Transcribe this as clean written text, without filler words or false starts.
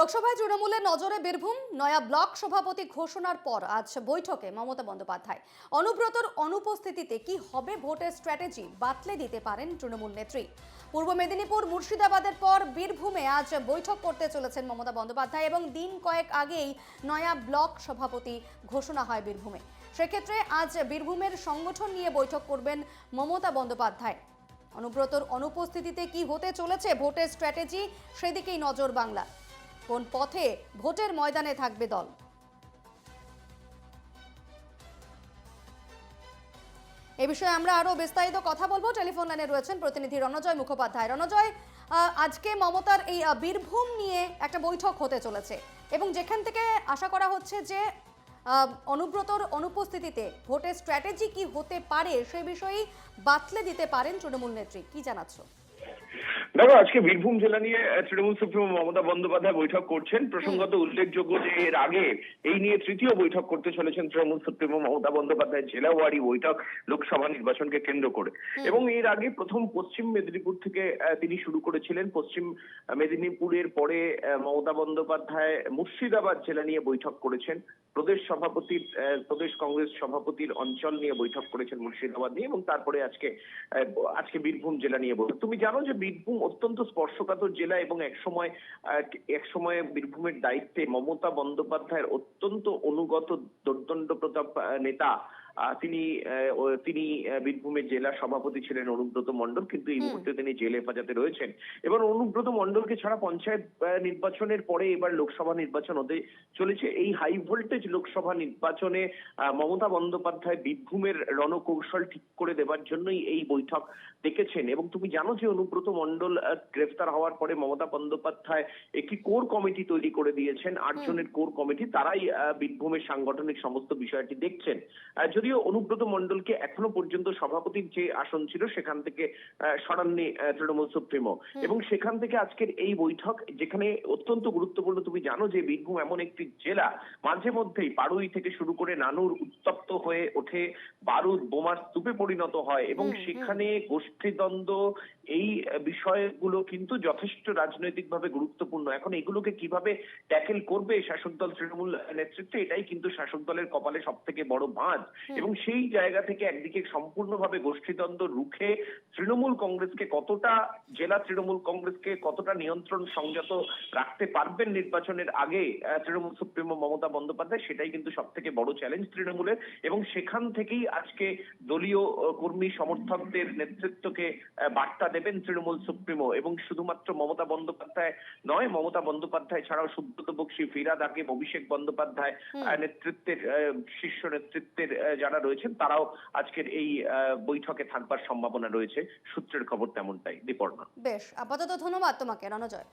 লোকসভায় তৃণমূলের নজরে বীরভূম নয়া ব্লক সভাপতি ঘোষণার পর আজ বৈঠকে মমতা বন্দ্যোপাধ্যায় অনুব্রতর অনুপস্থিতিতে কি হবে ভোটের স্ট্র্যাটেজি বাতলে দিতে পারেন তৃণমূল নেত্রী। পূর্ব মেদিনীপুর মুর্শিদাবাদের পর বীরভূমে আজ বৈঠক করতে চলেছেন মমতা বন্দ্যোপাধ্যায় এবং দিন কয়েক আগেই নয়া ব্লক সভাপতি ঘোষণা হয় বীরভূমে। সেক্ষেত্রে আজ বীরভূমের সংগঠন নিয়ে বৈঠক করবেন মমতা বন্দ্যোপাধ্যায়। অনুব্রতর অনুপস্থিতিতে কি হতে চলেছে ভোটের স্ট্র্যাটেজি, সেদিকেই নজর বাংলা। কোন পথে ভোটের ময়দানে থাকবে দল, এ বিষয়ে আমরা আরো বিস্তারিত কথা বলবো। টেলিফোন লাইনে রয়েছেন প্রতিনিধি রণজয় মুখোপাধ্যায়। রণজয়, আজকে মমতার এই বীরভূম নিয়ে একটা বৈঠক হতে চলেছে এবং যেখান থেকে আশা করা হচ্ছে যে অনুব্রতর অনুপস্থিতিতে ভোটের স্ট্র্যাটেজি কি হতে পারে সে বিষয়েই বাতলে দিতে পারেন তৃণমূল নেত্রী, কি জানাচ্ছ? দেখো, আজকে বীরভূম জেলা নিয়ে তৃণমূল সুপ্রিমো মমতা বন্দ্যোপাধ্যায় বৈঠক করছেন। প্রসঙ্গত উল্লেখযোগ্য যে এর আগে এই নিয়ে তৃতীয় বৈঠক করতে চলেছেন তৃণমূল সুপ্রিমো মমতা বন্দ্যোপাধ্যায় জেলাওয়ারি বৈঠক লোকসভা নির্বাচনকে কেন্দ্র করে। এবং এর আগে প্রথম পশ্চিম মেদিনীপুর থেকে তিনি শুরু করেছিলেন। পশ্চিম মেদিনীপুরের পরে মমতা বন্দ্যোপাধ্যায় মুর্শিদাবাদ জেলা নিয়ে বৈঠক করেছেন। প্রদেশ সভাপতির প্রদেশ কংগ্রেস সভাপতির অঞ্চল নিয়ে বৈঠক করেছেন মুর্শিদাবাদ নিয়ে, এবং তারপরে আজকে বীরভূম জেলা নিয়ে বৈঠক। তুমি জানো যে বীরভূম অত্যন্ত স্পর্শকাতর জেলা এবং একসময় বীরভূমের দায়িত্বে মমতা বন্দ্যোপাধ্যায়ের অত্যন্ত অনুগত দোর্দণ্ড প্রতাপ নেতা তিনি বীরভূমের জেলা সভাপতি ছিলেন অনুব্রত মণ্ডল, কিন্তু এই মুহূর্তে তিনি জেল হেফাজতে রয়েছেন। এবার অনুব্রত মণ্ডলকে ছাড়া পঞ্চায়েত নির্বাচনের পরে এবার লোকসভা নির্বাচন হতে চলেছে। এই হাই ভোল্টেজ লোকসভা নির্বাচনে মমতা বন্দ্যোপাধ্যায় বীরভূমের রণকৌশল ঠিক করে দেবার জন্যই এই বৈঠক ডেকেছেন। এবং তুমি জানো যে অনুব্রত মণ্ডল গ্রেফতার হওয়ার পরে মমতা বন্দ্যোপাধ্যায় একটি কোর কমিটি তৈরি করে দিয়েছেন। 8 জনের কোর কমিটি, তারাই বীরভূমের সাংগঠনিক সমস্ত বিষয়টি দেখছেন। যদিও অনুব্রত মণ্ডলকে এখনো পর্যন্ত সভাপতির যে আসন ছিল সেখান থেকে সরাননি তৃণমূল সুপ্রিমো, এবং সেখান থেকে আজকের এই বৈঠক, যেখানে অত্যন্ত গুরুত্বপূর্ণ। তুমি জানো যে বীরভূম এমন একটি জেলা মাঝে মধ্যেই পাড়ুই থেকে শুরু করে নানুর উত্তপ্ত হয়ে ওঠে, বারুদ বোমার স্তূপে পরিণত হয়, এবং সেখানে গোষ্ঠীদ্বন্দ্ব এই বিষয়গুলো কিন্তু যথেষ্ট রাজনৈতিকভাবে গুরুত্বপূর্ণ। এখন এগুলোকে কিভাবে ট্যাকেল করবে শাসক দল তৃণমূল নেতৃত্বে, এটাই কিন্তু শাসক দলের কপালে সব থেকে বড় ভাঁজ। এবং সেই জায়গা থেকে একদিকে সম্পূর্ণভাবে গোষ্ঠীদ্বন্দ্ব রুখে জেলা তৃণমূল কংগ্রেসকে কতটা নিয়ন্ত্রণ সংযত রাখতে পারবেন নির্বাচনের আগে তৃণমূল সুপ্রিমো মমতা বন্দ্যোপাধ্যায়, সেটাই কিন্তু সব থেকে বড় চ্যালেঞ্জ তৃণমূলের। এবং সেখান থেকেই আজকে দলীয় কর্মী সমর্থকদের নেতৃত্বকে বার্তা দেবেন তৃণমূল সুপ্রিমো। এবং শুধুমাত্র মমতা বন্দ্যোপাধ্যায় নয়, মমতা বন্দ্যোপাধ্যায় ছাড়াও সুব্রত বক্সী, ফিরহাদ হাকিম, অভিষেক বন্দ্যোপাধ্যায় নেতৃত্বের শীর্ষ নেতৃত্বের যারা রয়েছেন তারাও আজকের এই বৈঠকে থাকবার সম্ভাবনা রয়েছে। সূত্রের খবর তেমনটাই। দীপর্ণা। বেশ, আপাতত ধন্যবাদ তোমাকে রণজয়।